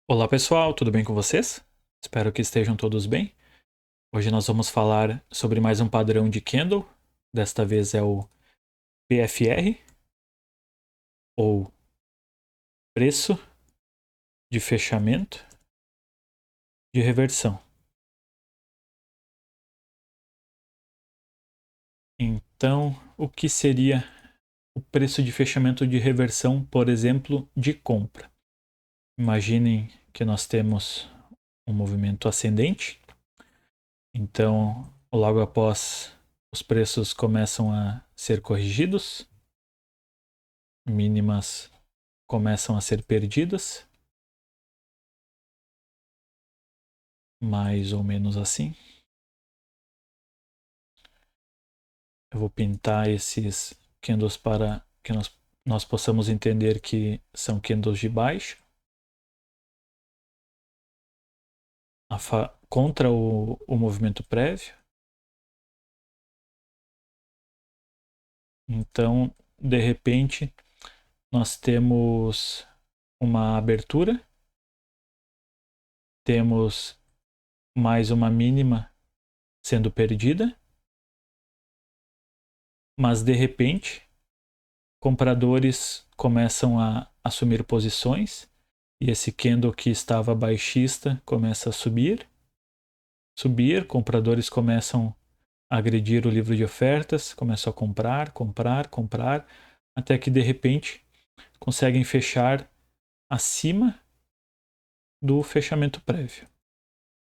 Olá pessoal, tudo bem com vocês? Espero que estejam todos bem. Hoje nós vamos falar sobre mais um padrão de candle. Desta vez é o PFR, ou preço de fechamento de reversão. Então, o que seria o preço de fechamento de reversão, por exemplo, de compra? Imaginem que nós temos um movimento ascendente. Então, logo após os preços começam a ser corrigidos, mínimas começam a ser perdidas, mais ou menos assim. Eu vou pintar esses candles para que nós possamos entender que são candles de baixa contra o movimento prévio. Então, de repente, nós temos uma abertura, temos mais uma mínima sendo perdida, mas de repente compradores começam a assumir posições e esse candle que estava baixista começa a subir, compradores começam a agredir o livro de ofertas, começam a comprar, até que de repente conseguem fechar acima do fechamento prévio.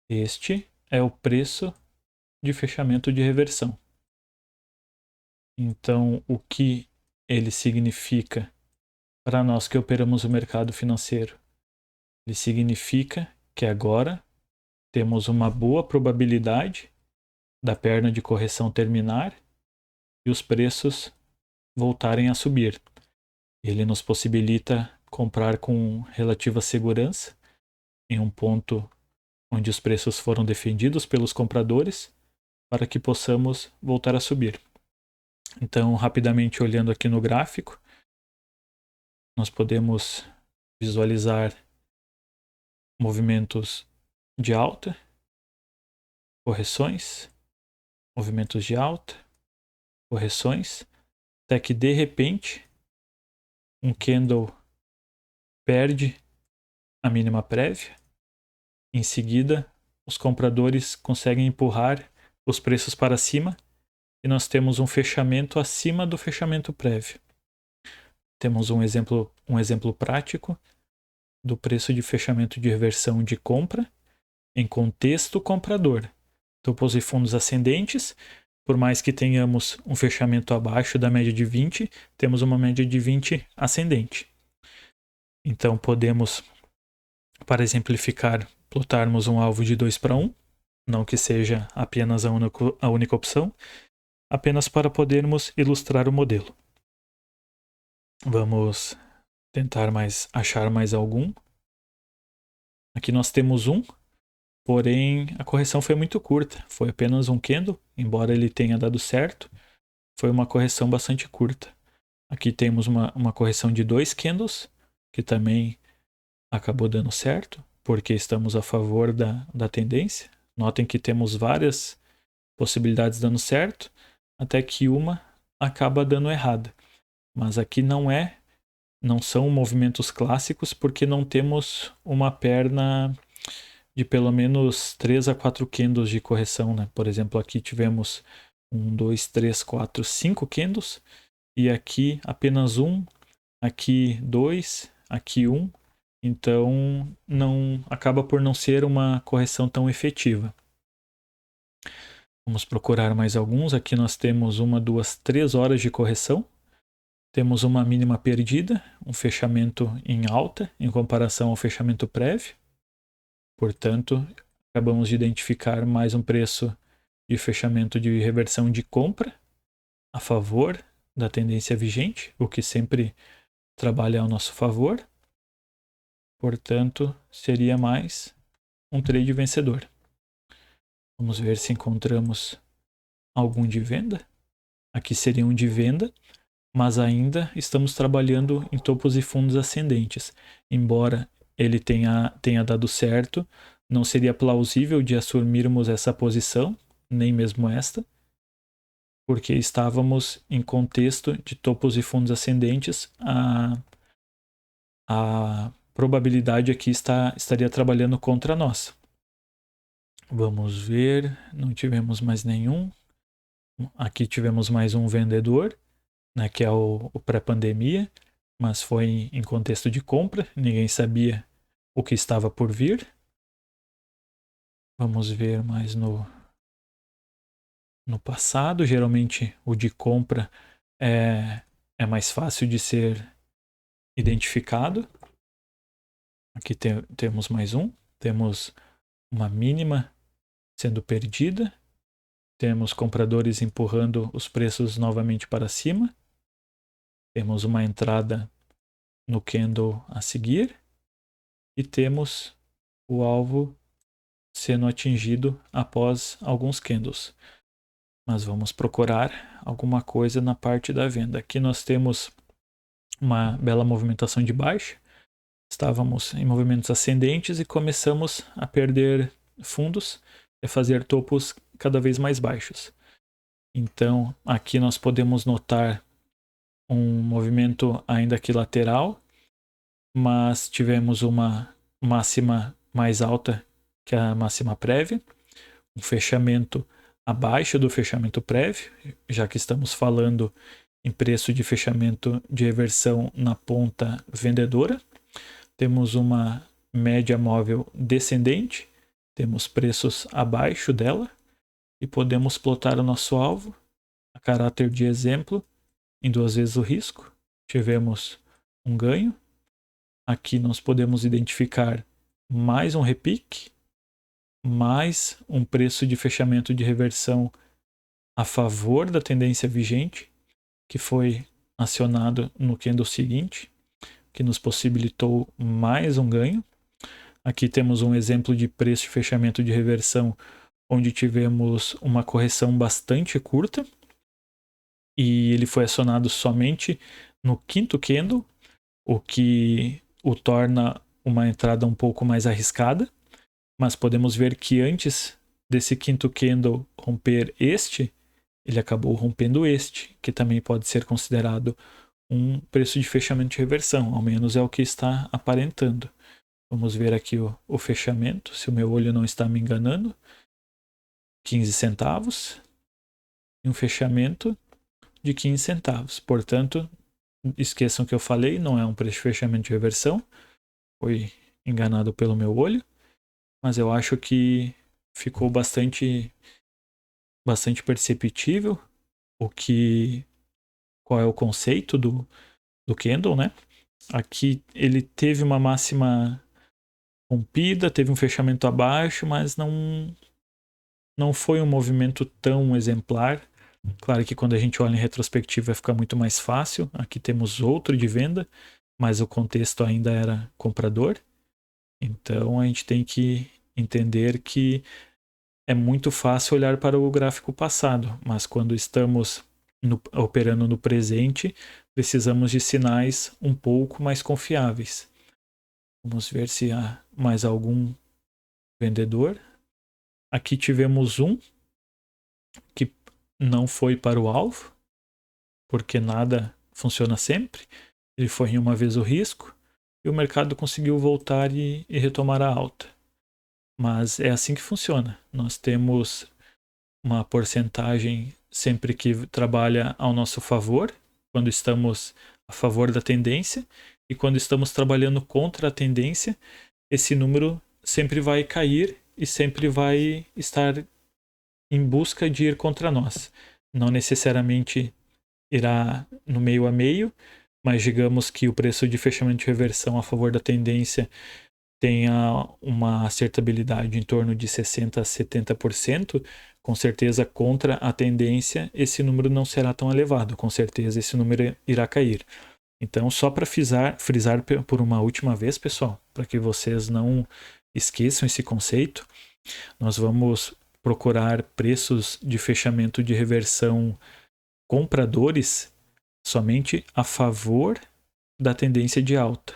Este é o preço de fechamento de reversão. Então, o que ele significa para nós que operamos o mercado financeiro? Ele significa que agora temos uma boa probabilidade da perna de correção terminar e os preços voltarem a subir. Ele nos possibilita comprar com relativa segurança em um ponto onde os preços foram defendidos pelos compradores para que possamos voltar a subir. Então, rapidamente olhando aqui no gráfico, nós podemos visualizar movimentos de alta, correções, movimentos de alta, correções, até que de repente um candle perde a mínima prévia. Em seguida, os compradores conseguem empurrar os preços para cima e nós temos um fechamento acima do fechamento prévio. Temos um exemplo prático do preço de fechamento de reversão de compra em contexto comprador. Topos e fundos ascendentes, por mais que tenhamos um fechamento abaixo da média de 20, temos uma média de 20 ascendente. Então podemos, para exemplificar, plotarmos um alvo de 2:1, não que seja apenas a única opção, apenas para podermos ilustrar o modelo. Vamos tentar achar mais algum. Aqui nós temos um, porém a correção foi muito curta, foi apenas um candle, embora ele tenha dado certo, foi uma correção bastante curta. Aqui temos uma correção de 2 candles, que também acabou dando certo, porque estamos a favor da tendência. Notem que temos várias possibilidades dando certo, até que uma acaba dando errada. Mas aqui não são movimentos clássicos, porque não temos uma perna de pelo menos 3 a 4 candles de correção, né? Por exemplo, aqui tivemos 1, 2, 3, 4, 5 candles, e aqui apenas um, aqui 2, aqui 1. Então, acaba por não ser uma correção tão efetiva. Vamos procurar mais alguns. Aqui nós temos 1, 2, 3 horas de correção. Temos uma mínima perdida, um fechamento em alta em comparação ao fechamento prévio. Portanto, acabamos de identificar mais um preço de fechamento de reversão de compra a favor da tendência vigente, o que sempre trabalha ao nosso favor. Portanto, seria mais um trade vencedor. Vamos ver se encontramos algum de venda. Aqui seria um de venda, mas ainda estamos trabalhando em topos e fundos ascendentes. Embora ele tenha dado certo, não seria plausível de assumirmos essa posição, nem mesmo esta, porque estávamos em contexto de topos e fundos ascendentes, a probabilidade aqui estaria trabalhando contra nós. Vamos ver, não tivemos mais nenhum. Aqui tivemos mais um vendedor, né, que é o pré-pandemia, mas foi em contexto de compra, ninguém sabia o que estava por vir. Vamos ver mais no passado. Geralmente o de compra é mais fácil de ser identificado. Aqui temos mais um. Temos uma mínima sendo perdida. Temos compradores empurrando os preços novamente para cima. Temos uma entrada no candle a seguir. E temos o alvo sendo atingido após alguns candles. Mas vamos procurar alguma coisa na parte da venda. Aqui nós temos uma bela movimentação de baixa. Estávamos em movimentos ascendentes e começamos a perder fundos e a fazer topos cada vez mais baixos. Então, aqui nós podemos notar um movimento ainda que lateral, mas tivemos uma máxima mais alta que a máxima prévia, um fechamento abaixo do fechamento prévio, já que estamos falando em preço de fechamento de reversão na ponta vendedora. Temos uma média móvel descendente, temos preços abaixo dela e podemos plotar o nosso alvo a caráter de exemplo em 2 vezes o risco. Tivemos um ganho. Aqui nós podemos identificar mais um repique, mais um preço de fechamento de reversão a favor da tendência vigente, que foi acionado no candle seguinte, que nos possibilitou mais um ganho. Aqui temos um exemplo de preço de fechamento de reversão, onde tivemos uma correção bastante curta, e ele foi acionado somente no quinto candle, o que o torna uma entrada um pouco mais arriscada. Mas podemos ver que antes desse quinto candle romper este, ele acabou rompendo este, que também pode ser considerado um preço de fechamento de reversão, ao menos é o que está aparentando. Vamos ver aqui o fechamento, se o meu olho não está me enganando. 15 centavos e um fechamento de 15 centavos. Portanto, esqueçam que eu falei, não é um preço de fechamento de reversão. Foi enganado pelo meu olho. Mas eu acho que ficou bastante perceptível qual é o conceito do candle, né? Aqui ele teve uma máxima rompida, teve um fechamento abaixo, mas não foi um movimento tão exemplar. Claro que quando a gente olha em retrospectiva vai ficar muito mais fácil. Aqui temos outro de venda, mas o contexto ainda era comprador. Então a gente tem que entender que é muito fácil olhar para o gráfico passado, mas quando estamos operando no presente, precisamos de sinais um pouco mais confiáveis. Vamos ver se há mais algum vendedor. Aqui tivemos um que não foi para o alvo, porque nada funciona sempre. Ele foi em uma vez o risco e o mercado conseguiu voltar e retomar a alta. Mas é assim que funciona. Nós temos uma porcentagem sempre que trabalha ao nosso favor, quando estamos a favor da tendência, e quando estamos trabalhando contra a tendência, esse número sempre vai cair e sempre vai estar em busca de ir contra nós. Não necessariamente irá no meio a meio, mas digamos que o preço de fechamento de reversão a favor da tendência tenha uma acertabilidade em torno de 60% a 70%, com certeza contra a tendência esse número não será tão elevado, com certeza esse número irá cair. Então, só para frisar por uma última vez, pessoal, para que vocês não esqueçam esse conceito, nós vamos procurar preços de fechamento de reversão compradores somente a favor da tendência de alta.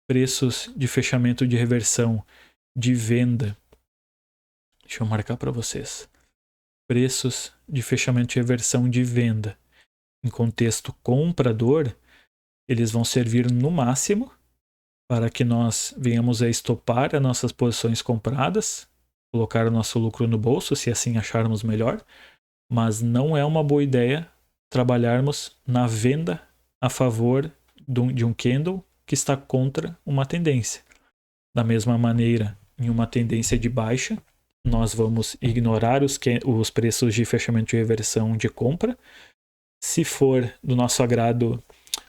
preços de fechamento de reversão de venda. Deixa eu marcar para vocês. Preços de fechamento de reversão de venda em contexto comprador, eles vão servir no máximo para que nós venhamos a estopar as nossas posições compradas, colocar o nosso lucro no bolso, se assim acharmos melhor, mas não é uma boa ideia trabalharmos na venda a favor de um candle que está contra uma tendência. Da mesma maneira, em uma tendência de baixa, nós vamos ignorar os preços de fechamento de reversão de compra. Se for do nosso agrado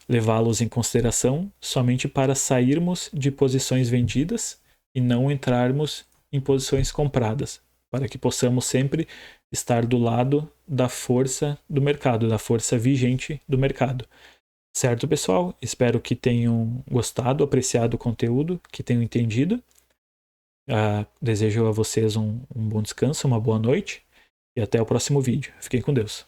levá-los em consideração, somente para sairmos de posições vendidas e não entrarmos em posições compradas, para que possamos sempre estar do lado da força do mercado, da força vigente do mercado. Certo, pessoal? Espero que tenham gostado, apreciado o conteúdo, que tenham entendido. Desejo a vocês um bom descanso, uma boa noite e até o próximo vídeo. Fiquem com Deus.